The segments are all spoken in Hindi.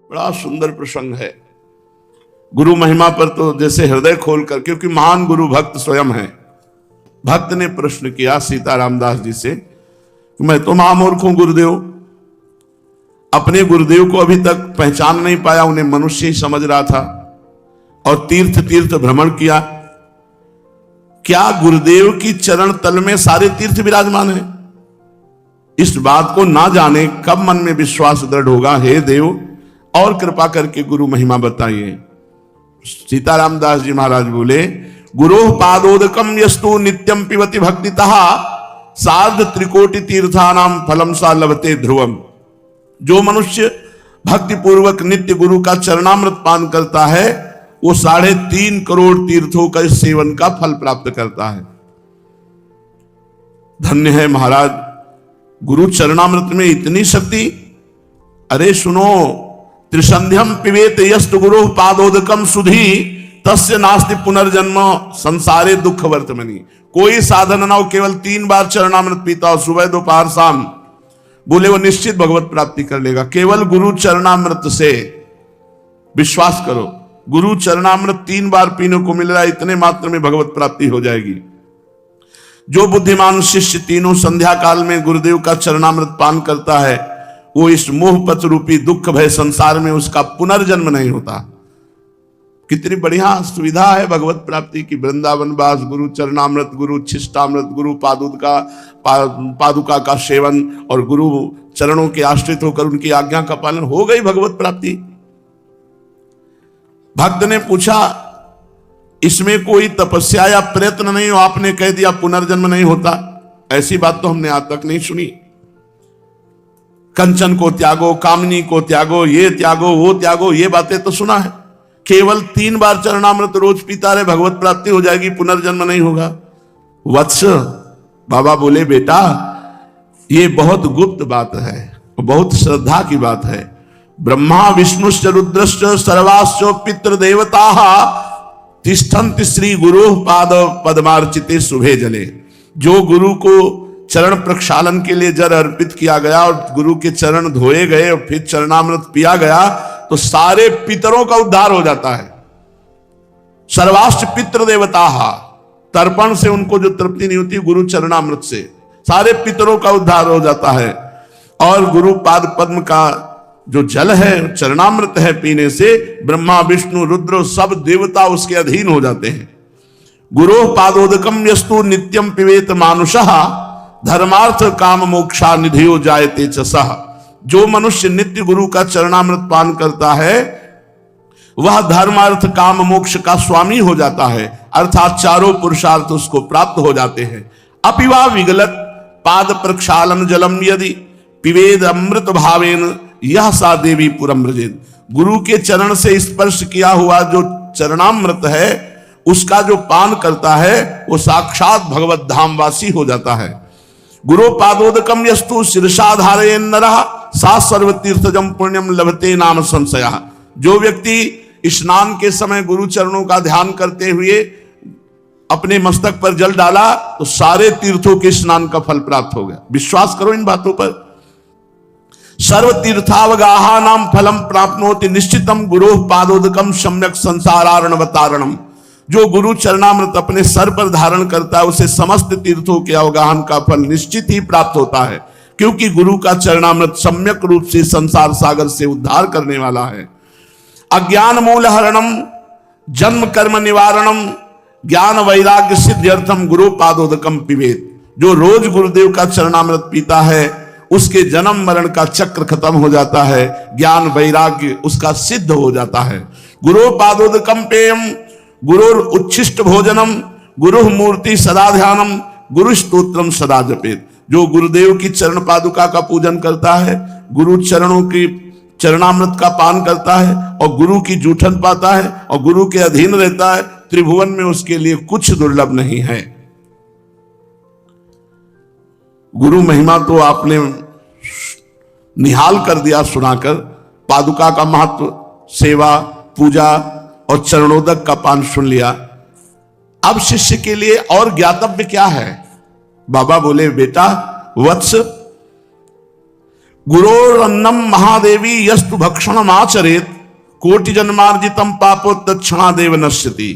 बड़ा सुंदर प्रसंग है। गुरु महिमा पर तो जैसे हृदय खोलकर, क्योंकि महान गुरु भक्त स्वयं है। भक्त ने प्रश्न किया सीताराम दास जी से, मैं तो महामूर्ख हूं गुरुदेव, अपने गुरुदेव को अभी तक पहचान नहीं पाया, उन्हें मनुष्य ही समझ रहा था और तीर्थ तीर्थ भ्रमण किया। क्या गुरुदेव की चरण तल में सारे तीर्थ विराजमान है? इस बात को ना जाने कब मन में विश्वास दृढ़ होगा? हे देव, और कृपा करके गुरु महिमा बताइए। सीताराम दास जी महाराज बोले, गुरोः पादोदकम यस्तु नित्यम पिबति भक्तितः सार्ध त्रिकोटि तीर्थानाम फलम सा लभते ध्रुवम। जो मनुष्य भक्ति पूर्वक नित्य गुरु का चरणामृत पान करता है, वो 3.5 करोड़ तीर्थों का इस सेवन का फल प्राप्त करता है। धन्य है महाराज, गुरु चरणामृत में इतनी शक्ति। अरे सुनो, त्रिसंध्यम पिबेत यस्तु गुरु पादोदकम सुधी तस्य नास्ति पुनर्जन्म संसारे दुख वर्तमनि। कोई साधन ना हो, केवल 3 बार चरणामृत पीता हो, सुबह दोपहर शाम, बोले वो निश्चित भगवत प्राप्ति कर लेगा। केवल गुरु चरणामृत से, विश्वास करो, गुरु चरणामृत 3 बार पीने को मिल रहा है, इतने मात्र में भगवत प्राप्ति हो जाएगी। जो बुद्धिमान शिष्य तीनों संध्या काल में गुरुदेव का चरणामृत पान करता है, वो इस मोह पथ रूपी दुख भय संसार में उसका पुनर्जन्म नहीं होता। कितनी बढ़िया सुविधा है भगवत प्राप्ति की। वृंदावन वास, गुरु चरणामृत, गुरु छिष्टामृत, गुरु पादुका का सेवन और गुरु चरणों के आश्रित होकर उनकी आज्ञा का पालन, हो गई भगवत प्राप्ति। भक्त ने पूछा, इसमें कोई तपस्या या प्रयत्न नहीं हो, आपने कह दिया पुनर्जन्म नहीं होता। ऐसी बात तो हमने आज तक नहीं सुनी। कंचन को त्यागो, कामनी को त्यागो, ये त्यागो वो त्यागो, ये बातें तो सुना है। केवल 3 बार चरणामृत रोज पीता रहे, भगवत प्राप्ति हो जाएगी, पुनर्जन्म नहीं होगा। वत्स, बाबा बोले, बेटा ये बहुत गुप्त बात है, बहुत श्रद्धा की बात है। ब्रह्मा विष्णुश्च रुद्रश्च सर्वाश्च पितृ देवताः तिष्ठन्ति श्री गुरु पाद पद्मार्चिते शुभे जले। जो गुरु को चरण प्रक्षालन के लिए जल अर्पित किया गया और गुरु के चरण धोए गए और फिर चरणामृत पिया गया, तो सारे पितरों का उद्धार हो जाता है। सर्वाश्च पितृ देवताः, तर्पण से उनको जो तृप्ति नहीं होती, गुरु चरणामृत से सारे पितरों का उद्धार हो जाता है। और गुरु पाद पद्म का जो जल है, चरणामृत है, पीने से ब्रह्मा विष्णु रुद्र सब देवता उसके अधीन हो जाते हैं। गुरो पादोदकम यस्तु नित्यम पिबेत मानुषः धर्मार्थ काम मोक्षा निधियो जायते च सः। जो मनुष्य नित्य गुरु का चरणामृत पान करता है, वह धर्मार्थ काम मोक्ष का स्वामी हो जाता है, अर्थात चारों पुरुषार्थ उसको प्राप्त हो जाते हैं। अपिवा विगलत पाद प्रक्षालन जलम यदि पिबेद अमृत भावेन यह सा देवी पुरम व्रजेत। गुरु के चरण से स्पर्श किया हुआ जो चरणामृत है, उसका जो पान करता है, वो साक्षात भगवत धामवासी हो जाता है। गुरु पादोदकम यस्तु शीर्षा धारयेन नरः सा सर्वतीर्थजम पुण्यम लभते नाम संशयः। जो व्यक्ति स्नान के समय गुरु चरणों का ध्यान करते हुए अपने मस्तक पर जल डाला, तो सारे तीर्थों के स्नान का फल प्राप्त हो गया। विश्वास करो इन बातों पर। सर्व तीर्थावगाहा नाम फलम प्राप्नोति निश्चितम गुरु पादोदकम सम्यक संसारार्णवतारणम। जो गुरु चरणामृत अपने सर पर धारण करता है, उसे समस्त तीर्थों के अवगाहन का फल निश्चित ही प्राप्त होता है, क्योंकि गुरु का चरणामृत सम्यक रूप से संसार सागर से उद्धार करने वाला है। अज्ञान मूल हरणम जन्म कर्म निवारणम ज्ञान वैराग्य सिद्ध्यर्थम गुरु पादोदकम पिबेत। जो रोज गुरुदेव का चरणामृत पीता है, उसके जन्म मरण का चक्र खत्म हो जाता है, ज्ञान वैराग्य उसका सिद्ध हो जाता है। गुरु पादोदकम पेयम गुरुर उच्छिष्ट भोजनम गुरु मूर्ति सदा ध्यानम गुरु स्तोत्रम सदा जपेत। जो गुरुदेव की चरण पादुका का पूजन करता है, गुरु चरणों की चरणामृत का पान करता है और गुरु की जूठन पाता है और गुरु के अधीन रहता है, त्रिभुवन में उसके लिए कुछ दुर्लभ नहीं है। गुरु महिमा तो आपने निहाल कर दिया सुनाकर। पादुका का महत्व, सेवा, पूजा और चरणोदक का पान सुन लिया। अब शिष्य के लिए और ज्ञातव्य क्या है? बाबा बोले, बेटा वत्स, गुरोरन्नम महादेवी यस्तु भक्षणम आचरेत कोटि जन्मार्जितम पापो तत्क्षणादेव नश्यति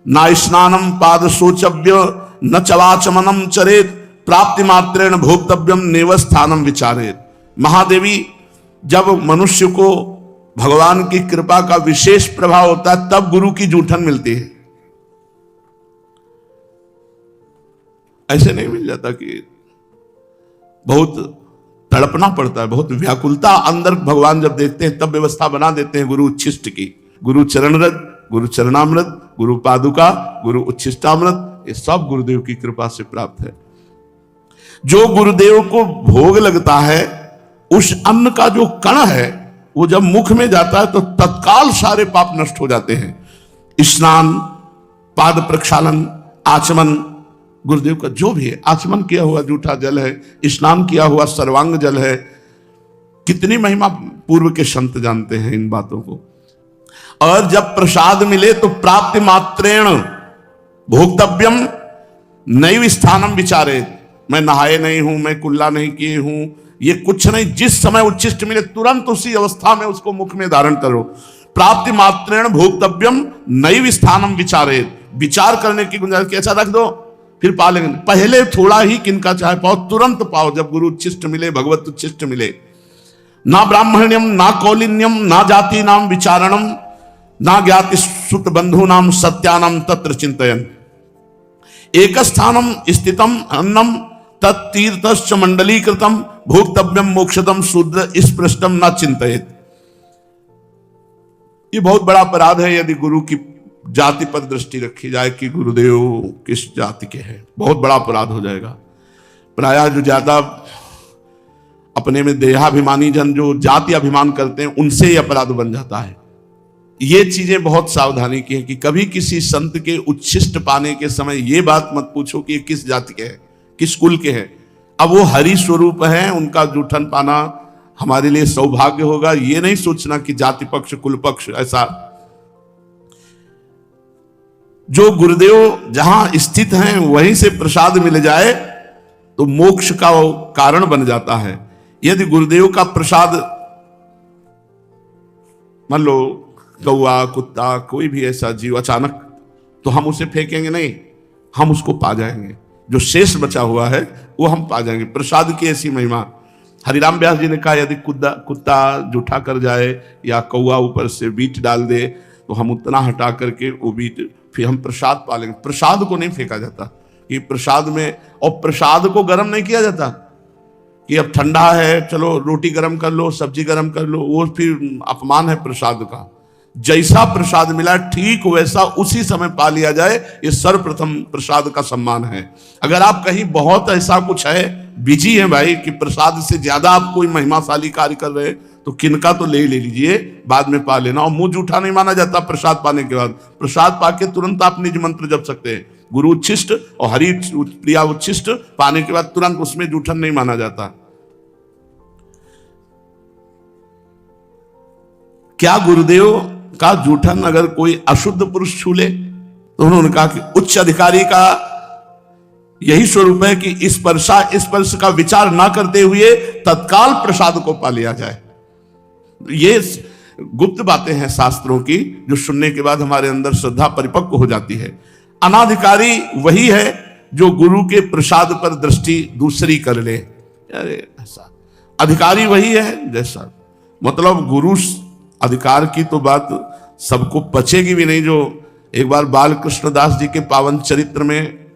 न स्नानम पाद शोचव्य न चवाचमनम चरेत प्राप्ति मात्रेण भोक्तव्यम नेव स्थानम विचारेत। महादेवी, जब मनुष्य को भगवान की कृपा का विशेष प्रभाव होता है तब गुरु की जूठन मिलती है। ऐसे नहीं मिल जाता कि बहुत तड़पना पड़ता है, बहुत व्याकुलता अंदर भगवान जब देखते हैं तब व्यवस्था बना देते हैं गुरु उच्छिष्ट की। गुरु चरणरज, गुरु चरणामृत, गुरु पादुका, गुरु उच्छिष्टामृत, ये सब गुरुदेव की कृपा से प्राप्त है। जो गुरुदेव को भोग लगता है उस अन्न का जो कण है वो जब मुख में जाता है तो तत्काल सारे पाप नष्ट हो जाते हैं। स्नान, पाद प्रक्षालन, आचमन, गुरुदेव का जो भी है, आचमन किया हुआ जूठा जल है, स्नान किया हुआ सर्वांग जल है। कितनी महिमा पूर्व के संत जानते हैं इन बातों को। और जब प्रसाद मिले तो प्राप्ति मात्रेण भोक्तव्यम नैव स्थानम विचारे। मैं नहाए नहीं हूं, मैं कुल्ला नहीं किए हूं, ये कुछ नहीं, जिस समय उच्छिष्ट मिले तुरंत उसी अवस्था में उसको मुख में धारण करो। प्राप्ति मात्रेण भोक्तव्यम नैव स्थानम विचारे। विचार करने की गुंजाइश, कैसा रख दो फिर पा लेंगे, पहले थोड़ा ही किनका चाहे पाओ, तुरंत पाओ जब गुरु उच्छिष्ट मिले, भगवत उच्छिष्ट मिले। ना ब्राह्मण्यम, ना कौलिन्यम, ना जाति नाम विचारणम, ना ज्ञाति सुत बंधु नाम सत्यानाम तत्र चिंतयन। एक स्थानम स्थितम अन्नम तत्तीर्थश्च मंडलीकृतम भोक्तव्यम मोक्षदम शूद्र स्पृष्टम न चिंतयेत। ये बहुत बड़ा अपराध है यदि गुरु की जाति पर दृष्टि रखी जाए कि गुरुदेव किस जाति के हैं, बहुत बड़ा अपराध हो जाएगा। प्रायः जो ज्यादा अपने में देहाभिमानी जन जो जाति अभिमान करते हैं उनसे ही अपराध बन जाता है। ये चीजें बहुत सावधानी की है कि कभी किसी संत के उच्छिष्ट पाने के समय ये बात मत पूछो कि ये किस जाति के हैं, किस कुल के हैं। अब वो हरि स्वरूप हैं, उनका जूठन पाना हमारे लिए सौभाग्य होगा, ये नहीं सोचना कि जाति पक्ष कुल पक्ष ऐसा। जो गुरुदेव जहां स्थित हैं वहीं से प्रसाद मिल जाए तो मोक्ष का कारण बन जाता है। यदि गुरुदेव का प्रसाद मान लो कौआ, कुत्ता, कोई भी ऐसा जीव अचानक, तो हम उसे फेंकेंगे नहीं, हम उसको पा जाएंगे। जो शेष बचा हुआ है वो हम पा जाएंगे। प्रसाद की ऐसी महिमा। हरिराम व्यास जी ने कहा यदि कुत्ता जूठा कर जाए या कौआ ऊपर से बीट डाल दे तो हम उतना हटा करके वो बीट फिर हम प्रसाद पा लेंगे। प्रसाद को नहीं फेंका जाता कि प्रसाद में, और प्रसाद को गर्म नहीं किया जाता कि अब ठंडा है चलो रोटी गर्म कर लो, सब्जी गर्म कर लो, वो फिर अपमान है प्रसाद का। जैसा प्रसाद मिला ठीक वैसा उसी समय पा लिया जाए, ये सर्वप्रथम प्रसाद का सम्मान है। अगर आप कहीं बहुत ऐसा कुछ है, बिजी है भाई कि प्रसाद से ज्यादा आप कोई महिमाशाली कार्य कर रहे तो किनका तो ले लीजिए, बाद में पा लेना। और मुंह जूठा नहीं माना जाता प्रसाद पाने के बाद। प्रसाद पाके तुरंत आप निज मंत्र जप सकते हैं। गुरु उच्छिष्ट और हरि प्रिया उच्छिष्ट पाने के बाद तुरंत उसमें जूठन नहीं माना जाता। क्या गुरुदेव का जूठन अगर कोई अशुद्ध पुरुष छू ले? तो उन्होंने कहा कि उच्च अधिकारी का यही स्वरूप है कि स्पर्श का विचार ना करते हुए तत्काल प्रसाद को पा लिया जाए। ये गुप्त बातें हैं शास्त्रों की जो सुनने के बाद हमारे अंदर श्रद्धा परिपक्व हो जाती है। अनाधिकारी वही है जो गुरु के प्रसाद पर दृष्टि दूसरी कर ले। अरे ऐसा अधिकारी वही है जैसा, मतलब गुरु अधिकार की तो बात सबको पचेगी भी नहीं। जो एक बार बाल कृष्णदास जी के पावन चरित्र में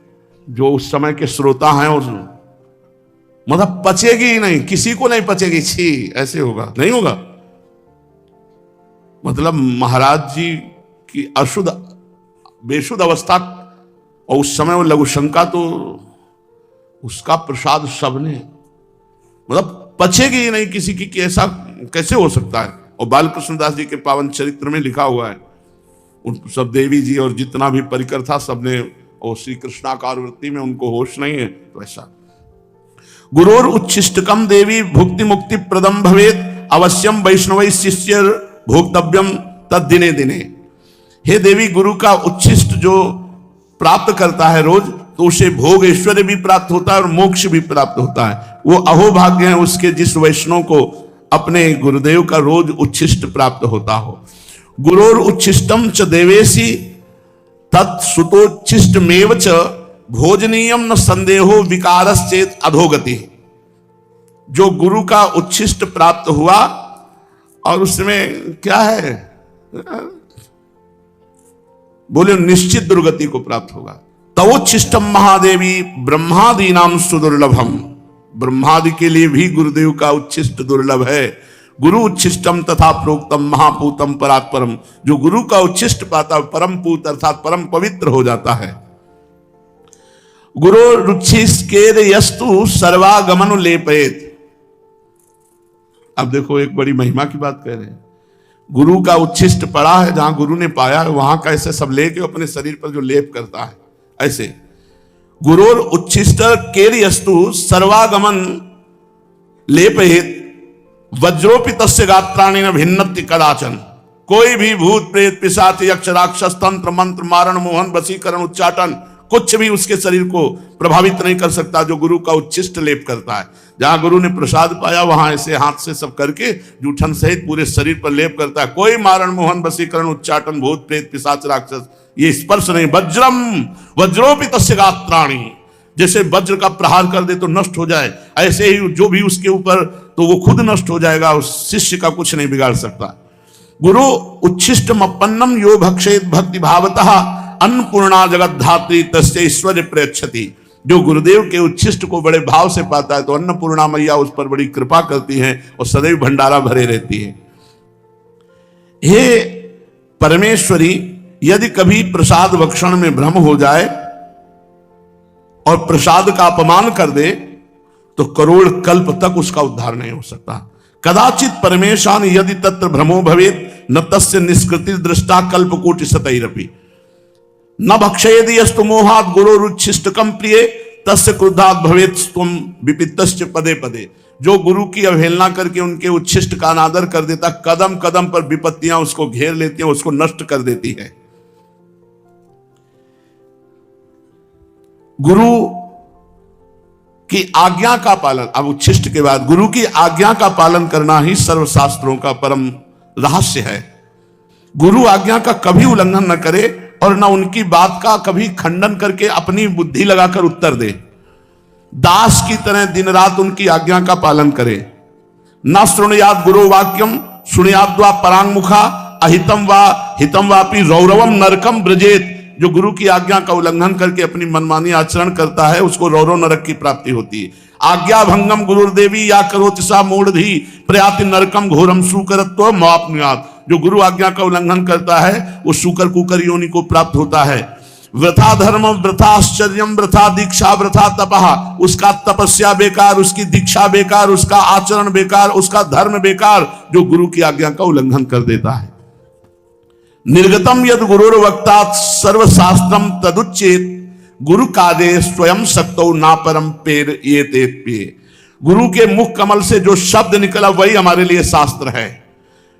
जो उस समय के श्रोता हैं उस मतलब पचेगी ही नहीं, किसी को नहीं पचेगी। छी, ऐसे होगा नहीं होगा। मतलब महाराज जी की अशुद्ध बेशुद्ध अवस्था, और उस समय वो लघुशंका, तो उसका प्रसाद सबने मतलब पचेगी ही नहीं किसी की कि ऐसा कैसे हो सकता है। और बाल कृष्णदास जी के पावन चरित्र में लिखा हुआ है, उन सब देवी जी और जितना भी परिकर था सबने, और श्री कृष्णाकार वृत्ति में उनको होश नहीं है। तो ऐसा गुरोर उच्छिष्टकम देवी भुक्ति मुक्ति प्रदम भवेत अवश्यम वैष्णव शिष्य भोक्तव्यम तद दिने दिने। हे देवी, गुरु का उच्छिष्ट जो प्राप्त करता है रोज तो उसे भोग ऐश्वर्य भी प्राप्त होता है और मोक्ष भी प्राप्त होता है। वो अहोभाग्य है उसके जिस वैष्णव को अपने गुरुदेव का रोज उच्छिष्ट प्राप्त होता हो। गुरोर उच्छिष्टम च देवेशी तत्सुतोच्छिष्टमेव च भोजनीयम न संदेहो विकारश्चेत अधोगति। जो गुरु का उच्छिष्ट प्राप्त हुआ और उसमें क्या है, बोले निश्चित दुर्गति को प्राप्त होगा। तवोच्छिष्टम महादेवी ब्रह्मादि नाम सुदुर्लभम। ब्रह्मादि के लिए भी गुरुदेव का उच्छिष्ट दुर्लभ है। गुरु उच्छिष्टम तथा प्रोक्तम महापूतम परात्परम। जो गुरु का उच्छिष्ट पाता परम पूत अर्थात परम पवित्र हो जाता है। गुरु रुच्छिष्केद यस्तु सर्वागमन लेपेत। अब देखो एक बड़ी महिमा की बात कह रहे हैं। गुरु का उच्छिष्ट पड़ा है, जहां गुरु ने पाया है वहां का ऐसे सब लेके अपने शरीर पर जो लेप करता है ऐसे। गुरोर उच्छिष्ट केर्यस्तु सर्वागमन लेपहित वज्रोपित गात्राणि न भिन्नति कदाचन। कोई भी भूत प्रेत पिशाच यक्ष राक्षस तंत्र मंत्र मारण मोहन वशीकरण उच्चाटन कुछ भी उसके शरीर को प्रभावित नहीं कर सकता जो गुरु का उच्छिष्ट लेप करता है। जहां गुरु ने प्रसाद पाया वहां ऐसे हाथ से सब करके जूठन सहित पूरे शरीर पर लेप करता है। कोई मारण मोहन वशीकरण उच्चाटन भूत प्रेत पिशाच राक्षस ये स्पर्श नहीं। वज्रम वज्रोपित गात्राणि। जैसे वज्र का प्रहार कर दे तो नष्ट हो जाए, ऐसे ही जो भी उसके ऊपर तो वो खुद नष्ट हो जाएगा, उस शिष्य का कुछ नहीं बिगाड़ सकता। गुरु उच्छिष्टम अपन्नम यो भक्षेत भक्ति भावतः अन्नपूर्णा जगत धात्री तस्य ईश्वर प्रयच्छति। जो गुरुदेव के उच्छिष्ट को बड़े भाव से पाता है तो अन्नपूर्णा मैया उस पर बड़ी कृपा करती है और सदैव भंडारा भरे रहती है। हे परमेश्वरी, यदि कभी प्रसाद भक्षण में भ्रम हो जाए और प्रसाद का अपमान कर दे तो करोड़ कल्प तक उसका उद्धार नहीं हो सकता। कदाचित परमेशान यदि तत्र भ्रमो भवेत न तस्य निष्कृति दृष्टा कल्प कोटि सतैरपि न भक्षयेद यस्तु मोहात गुरोरुच्छिष्टकम प्रिय तस्य क्रुद्धात भवेत तुम विपित्तश्च पदे पदे। जो गुरु की अवहेलना करके उनके उच्छिष्ट का अनादर कर देता, कदम कदम पर विपत्तियां उसको घेर लेती हैं, उसको नष्ट कर देती है। गुरु की आज्ञा का पालन, अब उच्छिष्ट के बाद गुरु की आज्ञा का पालन करना ही सर्वशास्त्रों का परम रहस्य है। गुरु आज्ञा का कभी उल्लंघन न करे और न उनकी बात का कभी खंडन करके अपनी बुद्धि लगाकर उत्तर दे। दास की तरह दिन रात उनकी आज्ञा का पालन करे। न शृणुयाद गुरु वाक्यम शृणुयाद्वा परांगमुखा अहितम वा हितम वापि रौरवम नरकम ब्रजेत। जो गुरु की आज्ञा का उल्लंघन करके अपनी मनमानी आचरण करता है उसको रौरव नरक की प्राप्ति होती है। आज्ञा भंगम गुरुर्देवी या करोति सा मूढ़धि प्रयाति नरकम घोरम सुकरत्व मापनुयात। जो गुरु आज्ञा का उल्लंघन करता है वो सुकर कुकर योनि को प्राप्त होता है। वृथा धर्म वृथा आश्चर्यम वृथा दीक्षा वृथा तपहा। उसका तपस्या बेकार, उसकी दीक्षा बेकार, उसका आचरण बेकार, उसका धर्म बेकार जो गुरु की आज्ञा का उल्लंघन कर देता है। निर्गतम यद गुरुर्वक्ता सर्वशास्त्रम तदुच्चेत गुरु कादे स्वयं शक्तो ना परम पेर ये तेत पे। गुरु के मुख कमल से जो शब्द निकला वही हमारे लिए शास्त्र है।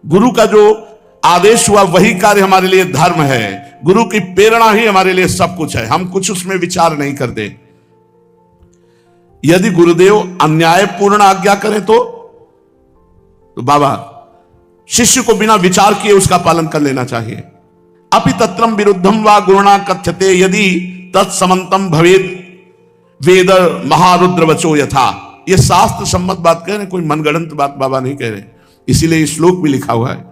गुरु का जो आदेश हुआ वही कार्य हमारे लिए धर्म है। गुरु की प्रेरणा ही हमारे लिए सब कुछ है, हम कुछ उसमें विचार नहीं करते। यदि गुरुदेव अन्यायपूर्ण आज्ञा करें तो बाबा शिष्य को बिना विचार किए उसका पालन कर लेना चाहिए। अपि तत्रम विरुद्धम वा गुरुणा कथ्यते यदि तत्समंतम भवेद वेद महारुद्र वचो यथा। ये शास्त्र सम्मत बात कह रहे हैं, कोई मनगढ़ंत बात बाबा नहीं कह रहे। इसीलिए श्लोक भी लिखा हुआ है।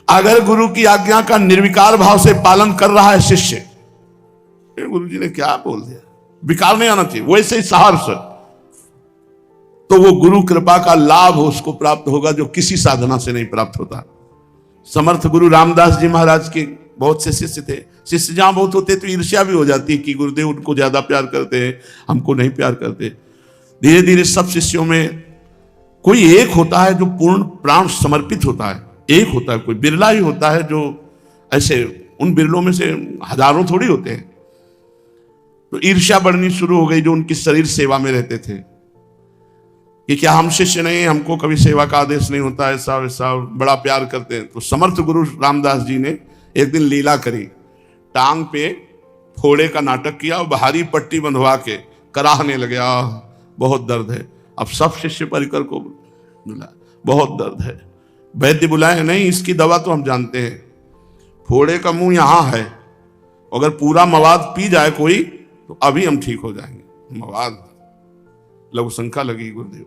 अगर गुरु की आज्ञा का निर्विकार भाव से पालन कर रहा है शिष्य, गुरु जी ने क्या बोल दिया, विकार नहीं आना चाहिए, वैसे ही सहर्ष, तो वो गुरु कृपा का लाभ उसको प्राप्त होगा जो किसी साधना से नहीं प्राप्त होता। समर्थ गुरु रामदास जी महाराज के बहुत से शिष्य थे। शिष्य जहां बहुत होते तो ईर्ष्या भी हो जाती कि गुरुदेव उनको ज्यादा प्यार करते हैं, हमको नहीं प्यार करते। धीरे धीरे सब शिष्यों में कोई एक होता है जो पूर्ण प्राण समर्पित होता है, एक होता है, कोई बिरला ही होता है जो ऐसे, उन बिरलों में से हजारों थोड़ी होते हैं। तो ईर्ष्या बढ़नी शुरू हो गई जो उनकी शरीर सेवा में रहते थे कि क्या हम शिष्य नहीं, हमको कभी सेवा का आदेश नहीं होता, ऐसा वैसा, बड़ा प्यार करते हैं। तो समर्थ गुरु रामदास जी ने एक दिन लीला करी, टांग पे फोड़े का नाटक किया और भारी पट्टी बंधवा के कराहने लगे, बहुत दर्द है। अब सब शिष्य परिकर को बुला, बहुत दर्द है, वैद्य बुलाए, नहीं इसकी दवा तो हम जानते हैं, फोड़े का मुंह यहां है, अगर पूरा मवाद पी जाए कोई तो अभी हम ठीक हो जाएंगे। मवाद लघु शंका लगी गुरुदेव,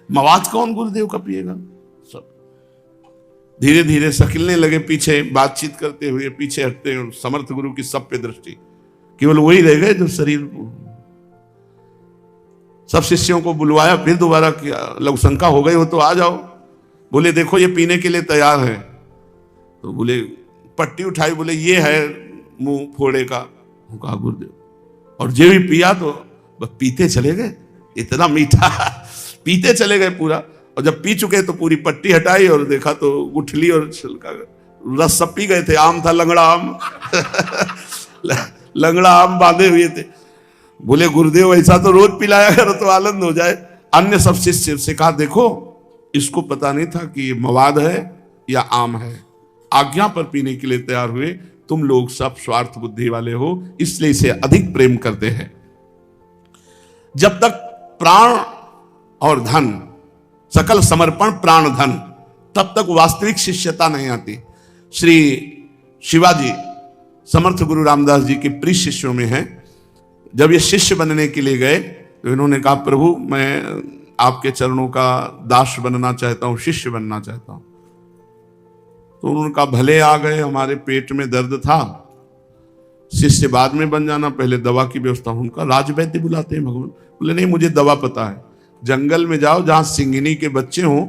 मवाद कौन गुरुदेव का पिएगा। सब धीरे धीरे सकिलने लगे पीछे, बातचीत करते हुए पीछे हटते हुए। समर्थ गुरु की सब पे दृष्टि, केवल वही रह गए जो शरीर। सब शिष्यों को बुलवाया, फिर दोबारा किया, लघु शंका हो गई हो तो आ जाओ। बोले देखो ये पीने के लिए तैयार है। तो बोले पट्टी उठाई, बोले ये है मुंह फोड़े का। कहा गुरुदेव, और जो भी पिया तो बस पीते चले गए, इतना मीठा पीते चले गए पूरा। और जब पी चुके तो पूरी पट्टी हटाई और देखा तो गुठली और छिलका रस सब पी गए थे। आम था, लंगड़ा आम लंगड़ा आम बांधे हुए थे। बोले गुरुदेव ऐसा तो रोज पिलाया करो तो आनंद हो जाए। अन्य सब शिष्य से कहा देखो इसको पता नहीं था कि ये मवाद है या आम है, आज्ञा पर पीने के लिए तैयार हुए। तुम लोग सब स्वार्थ बुद्धि वाले हो, इसलिए इसे अधिक प्रेम करते हैं। जब तक प्राण और धन, सकल समर्पण प्राण धन, तब तक वास्तविक शिष्यता नहीं आती। श्री शिवाजी समर्थ गुरु रामदास जी के प्रिय शिष्यों में हैं। जब ये शिष्य बनने के लिए गए तो इन्होंने कहा प्रभु मैं आपके चरणों का दास बनना चाहता हूं, शिष्य बनना चाहता हूं। तो उन्होंने कहा भले आ गए, हमारे पेट में दर्द था, शिष्य बाद में बन जाना, पहले दवा की व्यवस्था। उनका राजवैद्य बुलाते हैं भगवान। बोले नहीं मुझे दवा पता है, जंगल में जाओ जहां सिंघनी के बच्चे हों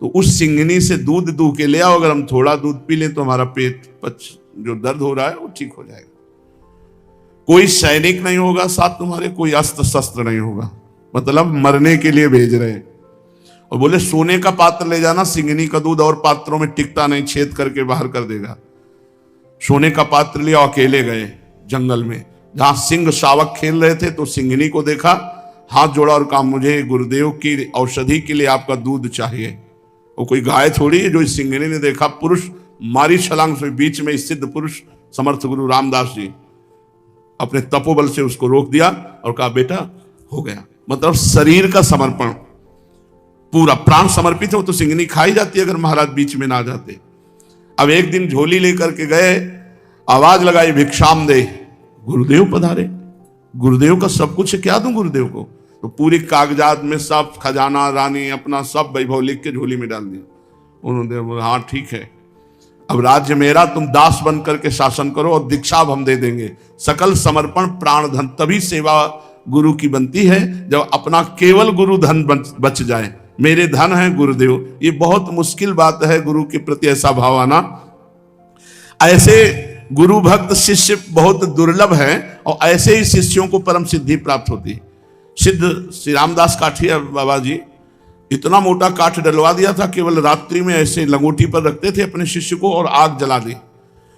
तो उस सिंघनी से दूध दूह के ले आओ, अगर हम थोड़ा दूध पी लें तो हमारा पेट जो दर्द हो रहा है वो ठीक हो जाएगा। कोई सैनिक नहीं होगा साथ तुम्हारे, कोई अस्त्र शस्त्र नहीं होगा, मतलब मरने के लिए भेज रहे हैं। और बोले सोने का पात्र ले जाना, सिंघनी का दूध और पात्रों में टिकता नहीं, छेद करके बाहर कर देगा। सोने का पात्र लिया, अकेले गए जंगल में, जहां सिंह शावक खेल रहे थे। तो सिंघनी को देखा, हाथ जोड़ा और कहा मुझे गुरुदेव की औषधि के लिए आपका दूध चाहिए। वो कोई गाय थोड़ी है। जो इस सिंघनी ने देखा, पुरुष मारी छलांग से, बीच में सिद्ध पुरुष समर्थ गुरु रामदास जी अपने तपोबल से उसको रोक दिया और कहा बेटा हो गया। मतलब शरीर का समर्पण, पूरा प्राण समर्पित है। वो तो सिंघनी खाई जाती अगर महाराज बीच में ना आ जाते। अब एक दिन झोली लेकर के गए, आवाज लगाई भिक्षाम दे, गुरुदेव पधारे। गुरुदेव का सब कुछ क्या दूं गुरुदेव को। तो पूरी कागजात में सब खजाना रानी अपना सब वैभव लिख के झोली में डाल दिया। उन्होंने बोला हाँ ठीक है, अब राज्य मेरा, तुम दास बन करके शासन करो और दीक्षा हम दे देंगे। सकल समर्पण प्राण धन, तभी सेवा गुरु की बनती है जब अपना केवल गुरु धन बच जाए। मेरे धन है गुरुदेव, ये बहुत मुश्किल बात है गुरु के प्रति ऐसा भाव आना। ऐसे गुरु भक्त शिष्य बहुत दुर्लभ है और ऐसे ही शिष्यों को परम सिद्धि प्राप्त होती है। सिद्ध श्री रामदास काठिया बाबा जी इतना मोटा काठ डलवा दिया था, केवल रात्रि में ऐसे लंगोटी पर रखते थे अपने शिष्य को और आग जला दी।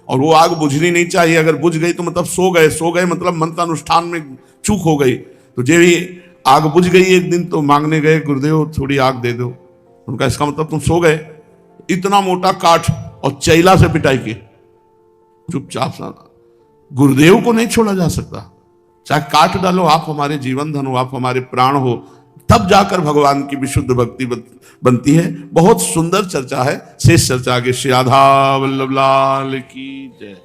और वो आग बुझनी नहीं चाहिए, अगर बुझ गई तो मतलब सो गए मतलब मंत्रानुष्ठान में चूक हो गई। तो जो भी आग बुझ गई एक दिन तो मांगने गए गुरुदेव थोड़ी आग दे दो। उनका इसका मतलब तुम सो गए। इतना मोटा काठ और चैला से पिटाई की, चुपचाप सा। गुरुदेव को नहीं छोड़ा जा सकता, चाहे काट डालो, आप हमारे जीवन धन हो, आप हमारे प्राण हो, तब जाकर भगवान की विशुद्ध भक्ति बनती है। बहुत सुंदर चर्चा है, शेष चर्चा आगे। श्री राधा वल्लभ लाल की जय।